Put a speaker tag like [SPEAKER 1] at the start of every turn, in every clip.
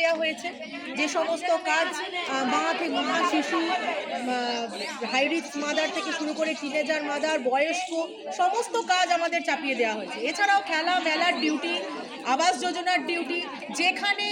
[SPEAKER 1] দেওয়া হয়েছে। যে সমস্ত কাজ মা শিশু, হাই রিস্ক মাদার থেকে শুরু করে টিনেজার মাদার, বয়স্ক, সমস্ত কাজ আমাদের চাপিয়ে দেওয়া হয়েছে। এছাড়াও খেলা মেলার ডিউটি, আবাস যোজনার ডিউটি, যেখানে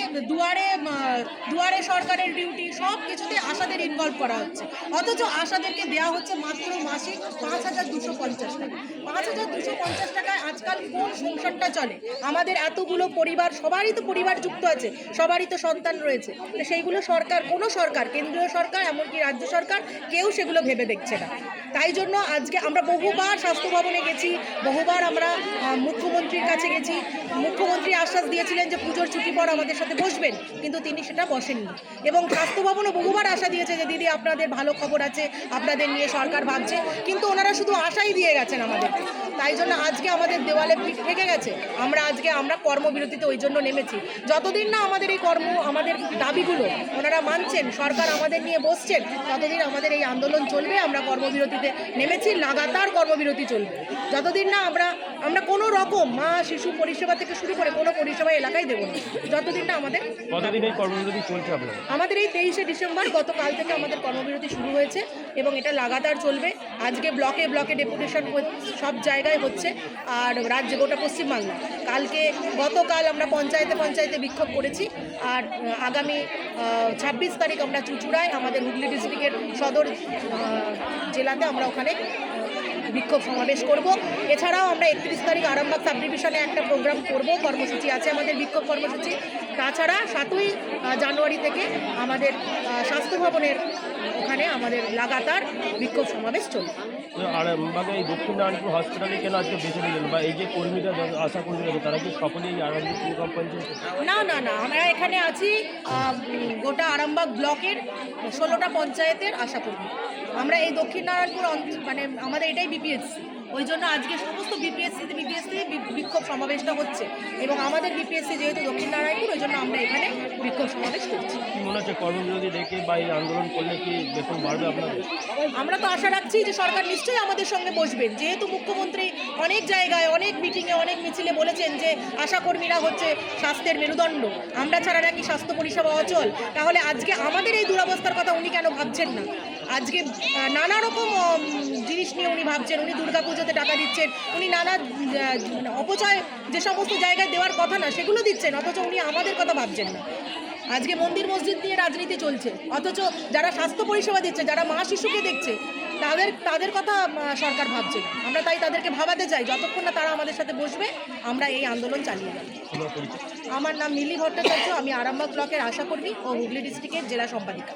[SPEAKER 1] দুয়ারে সরকারের ডিউটি, সব কিছুতে আশাদের ইনভলভ করা হচ্ছে। অথচ আশাদেরকে দেওয়া হচ্ছে মাত্র মাসিক 5,250 টাকা। 5,250 টাকায় আজকাল কোন সংসারটা চলে? আমাদের এতগুলো পরিবার, সবারই তো পরিবার যুক্ত আছে, সবারই তো সন্তান রয়েছে। সেইগুলো সরকার, কোনো সরকার, কেন্দ্রীয় সরকার এমনকি রাজ্য সরকার, কেউ সেগুলো ভেবে দেখছে না। তাই জন্য আজকে আমরা বহুবার স্বাস্থ্য ভবনে গেছি, বহুবার আমরা মুখ্যমন্ত্রীর কাছে গেছি। মুখ্যমন্ত্রী আশ্বাস দিয়েছিলেন যে পুজোর ছুটি পর আমাদের সাথে বসবেন, কিন্তু তিনি সেটা বসেননি। এবং স্বাস্থ্য ভবনও বহুবার আশা দিয়েছে যে দিদি আপনাদের ভালো খবর আছে, আপনাদের নিয়ে সরকার ভাবছে, কিন্তু ওনারা শুধু আশাই দিয়ে গেছেন আমাদের। তাই জন্য আজকে আমাদের দেওয়ালে পিঠ থেকে গেছে। আমরা কর্মবিরতিতে ওই জন্য নেমেছি। যতদিন না আমাদের এই আমাদের দাবিগুলো ওনারা মানছেন, সরকার আমাদের নিয়ে বসছেন, ততদিন আমাদের এই আন্দোলন চলবে। আমরা কর্মবিরতিতে নেমেছি, লাগাতার কর্মবিরতি চলবে যতদিন না আমরা কোনো রকম মা শিশু পরিষেবা থেকে শুরু করে কোনো পরিষেবা এলাকায় দেবো না, যতদিন না আমাদের।
[SPEAKER 2] কতদিন এই কর্মবিরতি চলছে আপনাদের?
[SPEAKER 1] আমাদের এই 23শে ডিসেম্বর গতকাল থেকে আমাদের কর্মবিরতি শুরু হয়েছে এবং এটা লাগাতার চলবে। আজকে ব্লকে ব্লকে ডেপুটেশন সব জায়গায় হচ্ছে, আর রাজ্যে গোটা পশ্চিমবাংলা। গতকাল আমরা পঞ্চায়েতে বিক্ষোভ করেছি, আর আগামী 26 তারিখ আমরা চুঁচুড়ায়, আমাদের হুগলি ডিস্ট্রিক্টের সদর জেলাতে আমরা ওখানে বিক্ষোভ সমাবেশ করব। এছাড়াও আমরা 31 তারিখ আরামবাগ সাব ডিভিশনে একটা প্রোগ্রাম করব, কর্মসূচি আছে আমাদের, বিক্ষোভ কর্মসূচি। তাছাড়া 7ই জানুয়ারি থেকে আমাদের স্বাস্থ্য ভবনের ওখানে আমাদের লাগাতার বিক্ষোভ সমাবেশ চলবে।
[SPEAKER 2] আরামবাগে এই দক্ষিণ নারায়ণপুর হসপিটালে কেন আজকে বেছে নিলেন, বা এই যে কর্মীরা, আশা কর্মীরা, তারা কি সকলেই আরামবাগ গ্রাম পঞ্চায়েত?
[SPEAKER 1] না, আমরা এখানে আছি গোটা আরামবাগ ব্লকের 16টা পঞ্চায়েতের আশা কর্মী। আমরা এই দক্ষিণ নারায়ণপুর মানে আমাদের এটাই বিপিএসসি, ওই জন্য আজকে সমস্ত বিপিএসসি বিক্ষোভ সমাবেশটা হচ্ছে। এবং আমাদের বিপিএসসি যেহেতু দক্ষিণ নারায়ণপুর, ওই জন্য আমরা এখানে বিক্ষোভ সমাবেশ করছি।
[SPEAKER 2] কি মনে হচ্ছে কর্মবিরতি দেখে বা এই আন্দোলন করলে কি বেতন বাড়বে আপনাদের?
[SPEAKER 1] আমরা তো আশা রাখছি যে সরকার নিশ্চয়ই আমাদের সঙ্গে বসবেন, যেহেতু মুখ্যমন্ত্রী অনেক জায়গায়, অনেক মিটিংয়ে, অনেক মিছিলে বলেছেন যে আশাকর্মীরা হচ্ছে স্বাস্থ্যের মেরুদণ্ড, আমরা ছাড়া নাকি স্বাস্থ্য পরিষেবা অচল। তাহলে আজকে আমাদের এই দুরবস্থার কথা উনি কেন ভাবছেন না? আজকে নানা রকম জিনিস নিয়ে উনি ভাবছেন, উনি দুর্গাপুজোতে টাকা দিচ্ছেন, উনি নানা অপচয় যে সমস্ত জায়গায় দেওয়ার কথা না সেগুলো দিচ্ছেন, অথচ উনি আমাদের কথা ভাবছেন না। আজকে মন্দির মসজিদ নিয়ে রাজনীতি চলছে, অথচ যারা স্বাস্থ্য পরিষেবা দিচ্ছে, যারা মা শিশুকে দেখছে, তাদের কথা সরকার ভাবছে না। আমরা তাই তাদেরকে ভাবাতে চাই, যতক্ষণ না তারা আমাদের সাথে বসবে আমরা এই আন্দোলন চালিয়ে যাব। আমার নাম নীলি ভট্টাচার্য, আমি আরামবাগ ব্লকের আশা কর্মী ও হুগলি ডিস্ট্রিক্টের জেলা সম্পাদিকা।